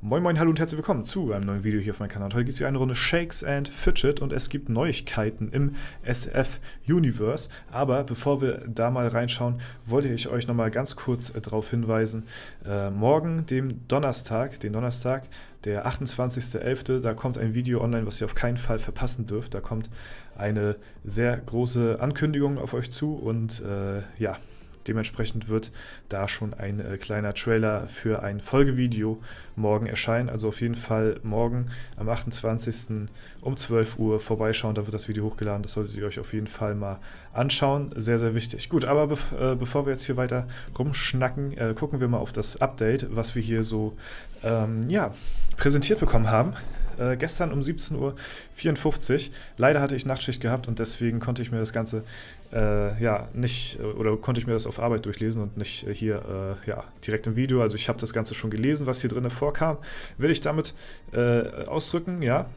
Moin Moin, hallo und herzlich willkommen zu einem neuen Video hier auf meinem Kanal. Heute gibt es hier eine Runde Shakes and Fidget und es gibt Neuigkeiten im SF-Universe. Aber bevor wir da mal reinschauen, wollte ich euch nochmal ganz kurz darauf hinweisen, morgen, den Donnerstag, der 28.11., da kommt ein Video online, was ihr auf keinen Fall verpassen dürft. Da kommt eine sehr große Ankündigung auf euch zu und ja, dementsprechend wird da schon ein kleiner Trailer für ein Folgevideo morgen erscheinen. Also auf jeden Fall morgen am 28. um 12 Uhr vorbeischauen. Da wird das Video hochgeladen. Das solltet ihr euch auf jeden Fall mal anschauen. Sehr, sehr wichtig. Gut, aber bevor wir jetzt hier weiter rumschnacken, gucken wir mal auf das Update, was wir hier so ja, präsentiert bekommen haben. Gestern um 17:54 Uhr. Leider hatte ich Nachtschicht gehabt und deswegen konnte ich mir das Ganze ja nicht, oder konnte ich mir das auf Arbeit durchlesen und nicht hier ja, direkt im Video. Also ich habe das Ganze schon gelesen, was hier drin vorkam. Will ich damit ausdrücken, ja.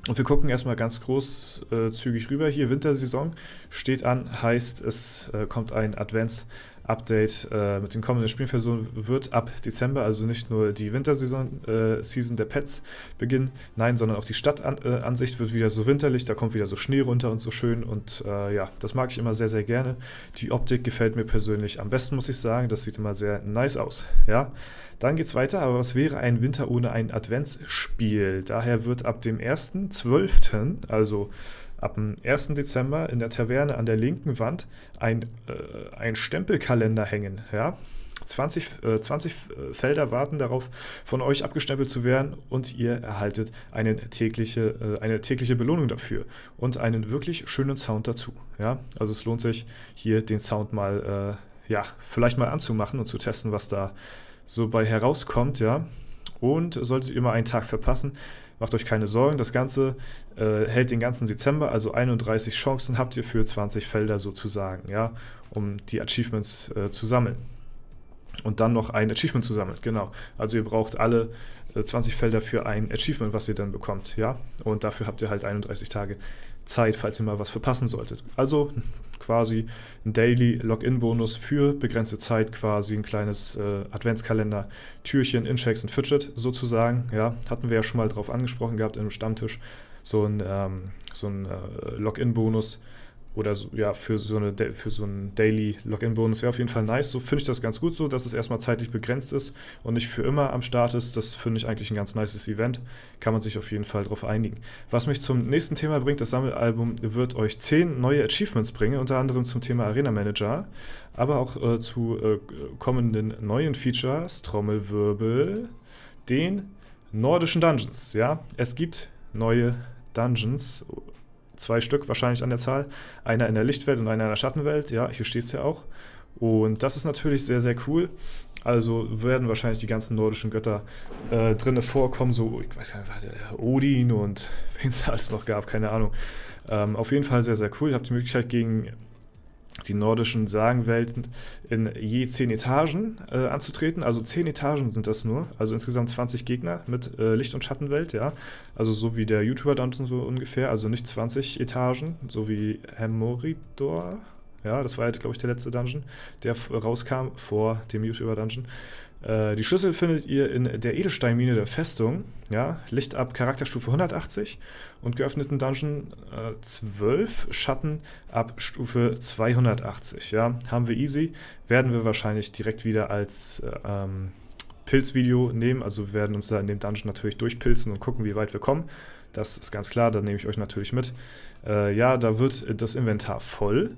Und wir gucken erstmal ganz großzügig rüber. Hier Wintersaison steht an, heißt es kommt ein Advents-Update mit den kommenden Spielversionen, wird ab Dezember, also nicht nur die Wintersaison, Season der Pets beginnen, nein, sondern auch die Stadtansicht wird wieder so winterlich, da kommt wieder so Schnee runter und so schön und ja, das mag ich immer sehr, sehr gerne. Die Optik gefällt mir persönlich am besten, muss ich sagen, das sieht immer sehr nice aus, ja. Dann geht's weiter, aber was wäre ein Winter ohne ein Adventsspiel? Daher wird ab dem 1.12., also ab dem 1. Dezember in der Taverne an der linken Wand ein Stempelkalender hängen. Ja? 20 Felder warten darauf, von euch abgestempelt zu werden und ihr erhaltet eine tägliche Belohnung dafür und einen wirklich schönen Sound dazu. Ja? Also es lohnt sich, hier den Sound mal ja, vielleicht mal anzumachen und zu testen, was da so bei herauskommt, ja. Und solltet ihr mal einen Tag verpassen, macht euch keine Sorgen. Das Ganze hält den ganzen Dezember, also 31 Chancen habt ihr für 20 Felder sozusagen, ja, um die Achievements zu sammeln. Und dann noch ein Achievement zu sammeln, genau. Also ihr braucht alle 20 Felder für ein Achievement, was ihr dann bekommt, ja. Und dafür habt ihr halt 31 Tage Zeit, falls ihr mal was verpassen solltet. Also quasi ein Daily Login-Bonus für begrenzte Zeit, quasi ein kleines Adventskalender-Türchen in Shakes and Fidget sozusagen. Ja, hatten wir ja schon mal drauf angesprochen gehabt im Stammtisch. So ein Login-Bonus oder so, ja, für so einen Daily Login-Bonus wäre auf jeden Fall nice. So finde ich das ganz gut so, dass es erstmal zeitlich begrenzt ist und nicht für immer am Start ist. Das finde ich eigentlich ein ganz nices Event. Kann man sich auf jeden Fall drauf einigen. Was mich zum nächsten Thema bringt, das Sammelalbum wird euch 10 neue Achievements bringen, unter anderem zum Thema Arena Manager, aber auch zu kommenden neuen Features, Trommelwirbel, den nordischen Dungeons. Ja, es gibt neue Dungeons, 2 Stück wahrscheinlich an der Zahl. Einer in der Lichtwelt und einer in der Schattenwelt. Ja, hier steht es ja auch. Und das ist natürlich sehr, sehr cool. Also werden wahrscheinlich die ganzen nordischen Götter drinne vorkommen. So, ich weiß gar nicht, Odin und wen es alles noch gab, keine Ahnung. Auf jeden Fall sehr, sehr cool. Ihr habt die Möglichkeit, gegen die nordischen Sagenwelten in je 10 Etagen anzutreten. Also 10 Etagen sind das nur. Also insgesamt 20 Gegner mit Licht- und Schattenwelt, ja. Also so wie der YouTuber-Dungeon so ungefähr. Also nicht 20 Etagen, so wie Hemoridor. Ja, das war ja, glaube ich, der letzte Dungeon, der rauskam vor dem YouTuber-Dungeon. Die Schlüssel findet ihr in der Edelsteinmine der Festung, ja, Licht ab Charakterstufe 180 und geöffneten Dungeon 12, Schatten ab Stufe 280, ja, haben wir easy, werden wir wahrscheinlich direkt wieder als Pilzvideo nehmen, also wir werden uns da in dem Dungeon natürlich durchpilzen und gucken, wie weit wir kommen, das ist ganz klar, da nehme ich euch natürlich mit. Ja, da wird das Inventar voll.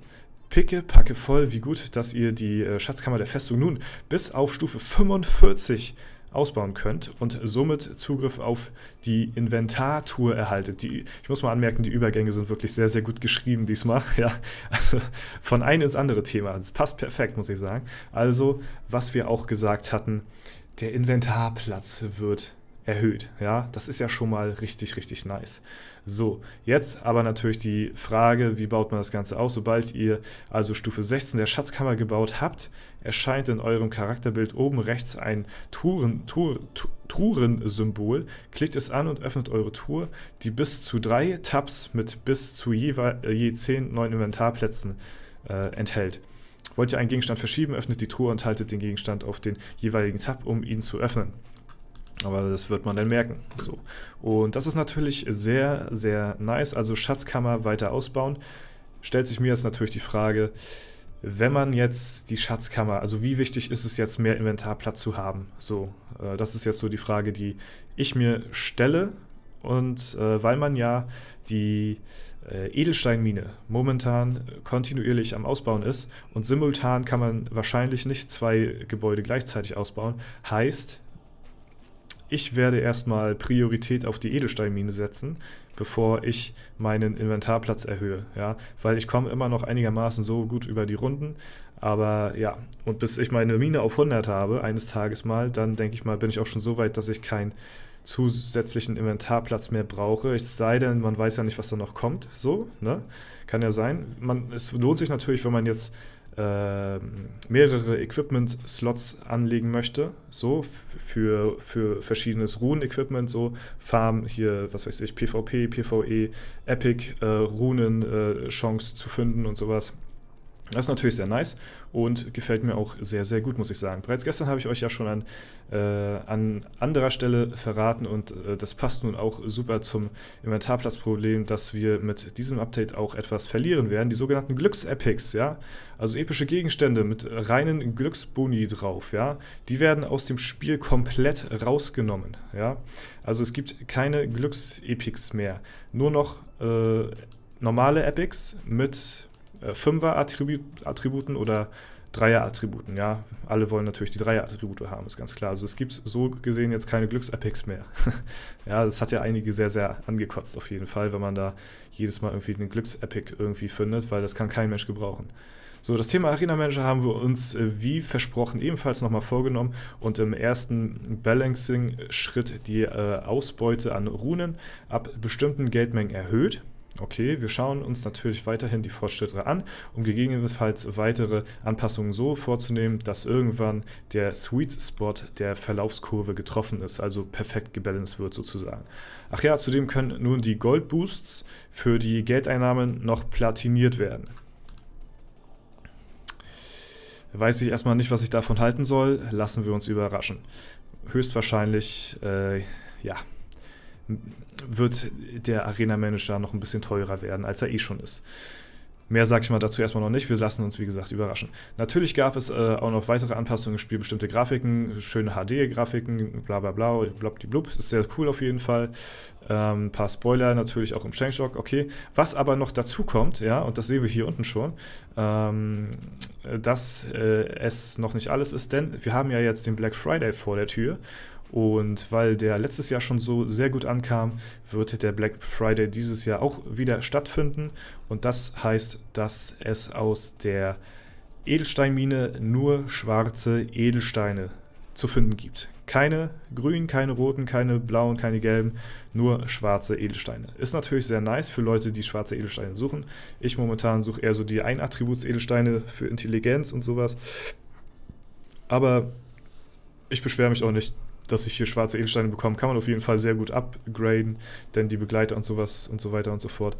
Picke voll, wie gut, dass ihr die Schatzkammer der Festung nun bis auf Stufe 45 ausbauen könnt und somit Zugriff auf die Inventartour erhaltet. Ich muss mal anmerken, die Übergänge sind wirklich sehr, sehr gut geschrieben diesmal. Ja, also von einem ins andere Thema. Das passt perfekt, muss ich sagen. Also, was wir auch gesagt hatten, der Inventarplatz wird erhöht. Ja, das ist ja schon mal richtig, richtig nice. So, jetzt aber natürlich die Frage, wie baut man das Ganze aus? Sobald ihr also Stufe 16 der Schatzkammer gebaut habt, erscheint in eurem Charakterbild oben rechts ein Truhensymbol. Klickt es an und öffnet eure Truhe, die bis zu 3 Tabs mit bis zu je 10 neuen Inventarplätzen enthält. Wollt ihr einen Gegenstand verschieben, öffnet die Truhe und haltet den Gegenstand auf den jeweiligen Tab, um ihn zu öffnen. Aber das wird man dann merken. So. Und das ist natürlich sehr, sehr nice. Also Schatzkammer weiter ausbauen. Stellt sich mir jetzt natürlich die Frage, wenn man jetzt die Schatzkammer, also wie wichtig ist es jetzt, mehr Inventarplatz zu haben? So, das ist jetzt so die Frage, die ich mir stelle. Und weil man ja die Edelsteinmine momentan kontinuierlich am Ausbauen ist und simultan kann man wahrscheinlich nicht 2 Gebäude gleichzeitig ausbauen, heißt, ich werde erstmal Priorität auf die Edelsteinmine setzen, bevor ich meinen Inventarplatz erhöhe, ja, weil ich komme immer noch einigermaßen so gut über die Runden, aber ja, und bis ich meine Mine auf 100 habe, eines Tages mal, dann denke ich mal, bin ich auch schon so weit, dass ich keinen zusätzlichen Inventarplatz mehr brauche, es sei denn, man weiß ja nicht, was da noch kommt, so, ne, kann ja sein, es lohnt sich natürlich, wenn man jetzt mehrere Equipment-Slots anlegen möchte, so für verschiedenes Runen-Equipment, so Farm hier, was weiß ich, PvP, PvE, Epic, Runen-Chance zu finden und sowas. Das ist natürlich sehr nice und gefällt mir auch sehr, sehr gut, muss ich sagen. Bereits gestern habe ich euch ja schon an anderer Stelle verraten und das passt nun auch super zum Inventarplatzproblem, dass wir mit diesem Update auch etwas verlieren werden, die sogenannten Glücksepics, ja, also epische Gegenstände mit reinen Glücksboni drauf, ja, die werden aus dem Spiel komplett rausgenommen, ja, also es gibt keine Glücksepics mehr, nur noch normale Epics mit 5er-Attributen oder 3er-Attributen, ja. Alle wollen natürlich die 3er-Attribute haben, ist ganz klar. Also es gibt so gesehen jetzt keine Glücksepics mehr. Ja, das hat ja einige sehr, sehr angekotzt auf jeden Fall, wenn man da jedes Mal irgendwie einen Glücksepic irgendwie findet, weil das kann kein Mensch gebrauchen. So, das Thema Arena Manager haben wir uns, wie versprochen, ebenfalls nochmal vorgenommen und im ersten Balancing-Schritt die Ausbeute an Runen ab bestimmten Geldmengen erhöht. Okay, wir schauen uns natürlich weiterhin die Fortschritte an, um gegebenenfalls weitere Anpassungen so vorzunehmen, dass irgendwann der Sweet Spot der Verlaufskurve getroffen ist, also perfekt gebalanced wird sozusagen. Ach ja, zudem können nun die Gold Boosts für die Geldeinnahmen noch platiniert werden. Weiß ich erstmal nicht, was ich davon halten soll, lassen wir uns überraschen. Höchstwahrscheinlich, ja, wird der Arena Manager noch ein bisschen teurer werden, als er eh schon ist. Mehr sage ich mal dazu erstmal noch nicht, wir lassen uns wie gesagt überraschen. Natürlich gab es auch noch weitere Anpassungen im Spiel, bestimmte Grafiken, schöne HD-Grafiken, bla bla bla, blabdiblub, das ist sehr cool auf jeden Fall. Ein paar Spoiler natürlich auch im Changelog, okay. Was aber noch dazu kommt, ja, und das sehen wir hier unten schon, dass es noch nicht alles ist, denn wir haben ja jetzt den Black Friday vor der Tür. Und weil der letztes Jahr schon so sehr gut ankam, wird der Black Friday dieses Jahr auch wieder stattfinden. Und das heißt, dass es aus der Edelsteinmine nur schwarze Edelsteine zu finden gibt. Keine grünen, keine roten, keine blauen, keine gelben, nur schwarze Edelsteine. Ist natürlich sehr nice für Leute, die schwarze Edelsteine suchen. Ich momentan suche eher so die Ein-Attributs-Edelsteine für Intelligenz und sowas. Aber ich beschwere mich auch nicht, dass ich hier schwarze Edelsteine bekomme, kann man auf jeden Fall sehr gut upgraden, denn die Begleiter und sowas und so weiter und so fort.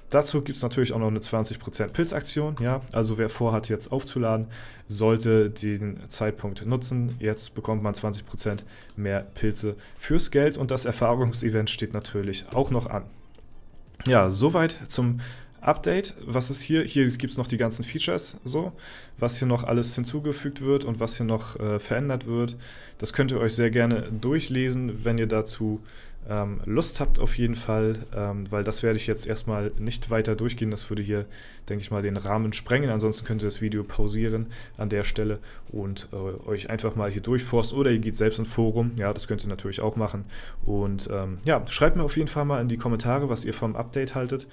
Dazu gibt es natürlich auch noch eine 20% Pilzaktion, ja, also wer vorhat jetzt aufzuladen, sollte den Zeitpunkt nutzen. Jetzt bekommt man 20% mehr Pilze fürs Geld und das Erfahrungsevent steht natürlich auch noch an. Ja, soweit zum Update. Was ist hier? Hier gibt es noch die ganzen Features, so, was hier noch alles hinzugefügt wird und was hier noch verändert wird. Das könnt ihr euch sehr gerne durchlesen, wenn ihr dazu Lust habt auf jeden Fall, weil das werde ich jetzt erstmal nicht weiter durchgehen. Das würde hier, denke ich mal, den Rahmen sprengen. Ansonsten könnt ihr das Video pausieren an der Stelle und euch einfach mal hier durchforsten oder ihr geht selbst ins Forum. Ja, das könnt ihr natürlich auch machen. Und ja, schreibt mir auf jeden Fall mal in die Kommentare, was ihr vom Update haltet.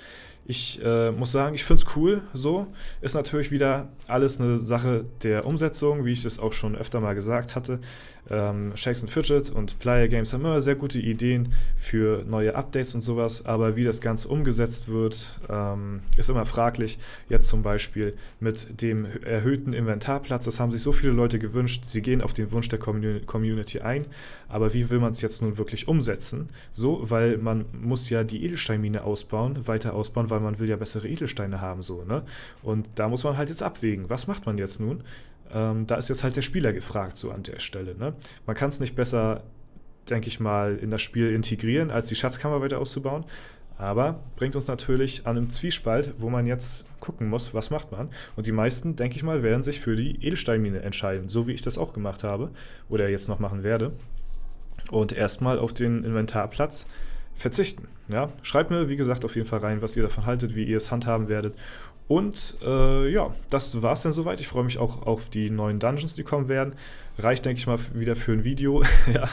Ich muss sagen, ich finde es cool. So ist natürlich wieder alles eine Sache der Umsetzung, wie ich es auch schon öfter mal gesagt hatte. Shakes and Fidget und Player Games haben immer sehr gute Ideen für neue Updates und sowas, aber wie das Ganze umgesetzt wird, ist immer fraglich. Jetzt zum Beispiel mit dem erhöhten Inventarplatz, das haben sich so viele Leute gewünscht, sie gehen auf den Wunsch der Community ein, aber wie will man es jetzt nun wirklich umsetzen? So, weil man muss ja die Edelsteinmine ausbauen, weiter ausbauen, weil man will ja bessere Edelsteine haben, so, ne? Und da muss man halt jetzt abwägen, was macht man jetzt nun? Da ist jetzt halt der Spieler gefragt, so an der Stelle, ne? Man kann es nicht besser denke ich mal, in das Spiel integrieren, als die Schatzkammer weiter auszubauen. Aber bringt uns natürlich an einem Zwiespalt, wo man jetzt gucken muss, was macht man. Und die meisten, denke ich mal, werden sich für die Edelsteinmine entscheiden, so wie ich das auch gemacht habe oder jetzt noch machen werde. Und erstmal auf den Inventarplatz verzichten. Ja? Schreibt mir, wie gesagt, auf jeden Fall rein, was ihr davon haltet, wie ihr es handhaben werdet. Und ja, das war's dann soweit. Ich freue mich auch auf die neuen Dungeons, die kommen werden. Reicht, denke ich mal, wieder für ein Video ja,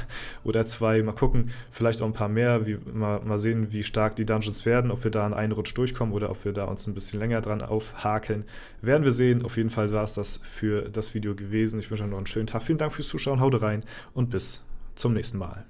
oder 2. Mal gucken, vielleicht auch ein paar mehr. Mal sehen, wie stark die Dungeons werden, ob wir da in einen Rutsch durchkommen oder ob wir da uns ein bisschen länger dran aufhakeln. Werden wir sehen. Auf jeden Fall war es das für das Video gewesen. Ich wünsche euch noch einen schönen Tag. Vielen Dank fürs Zuschauen. Haut rein und bis zum nächsten Mal.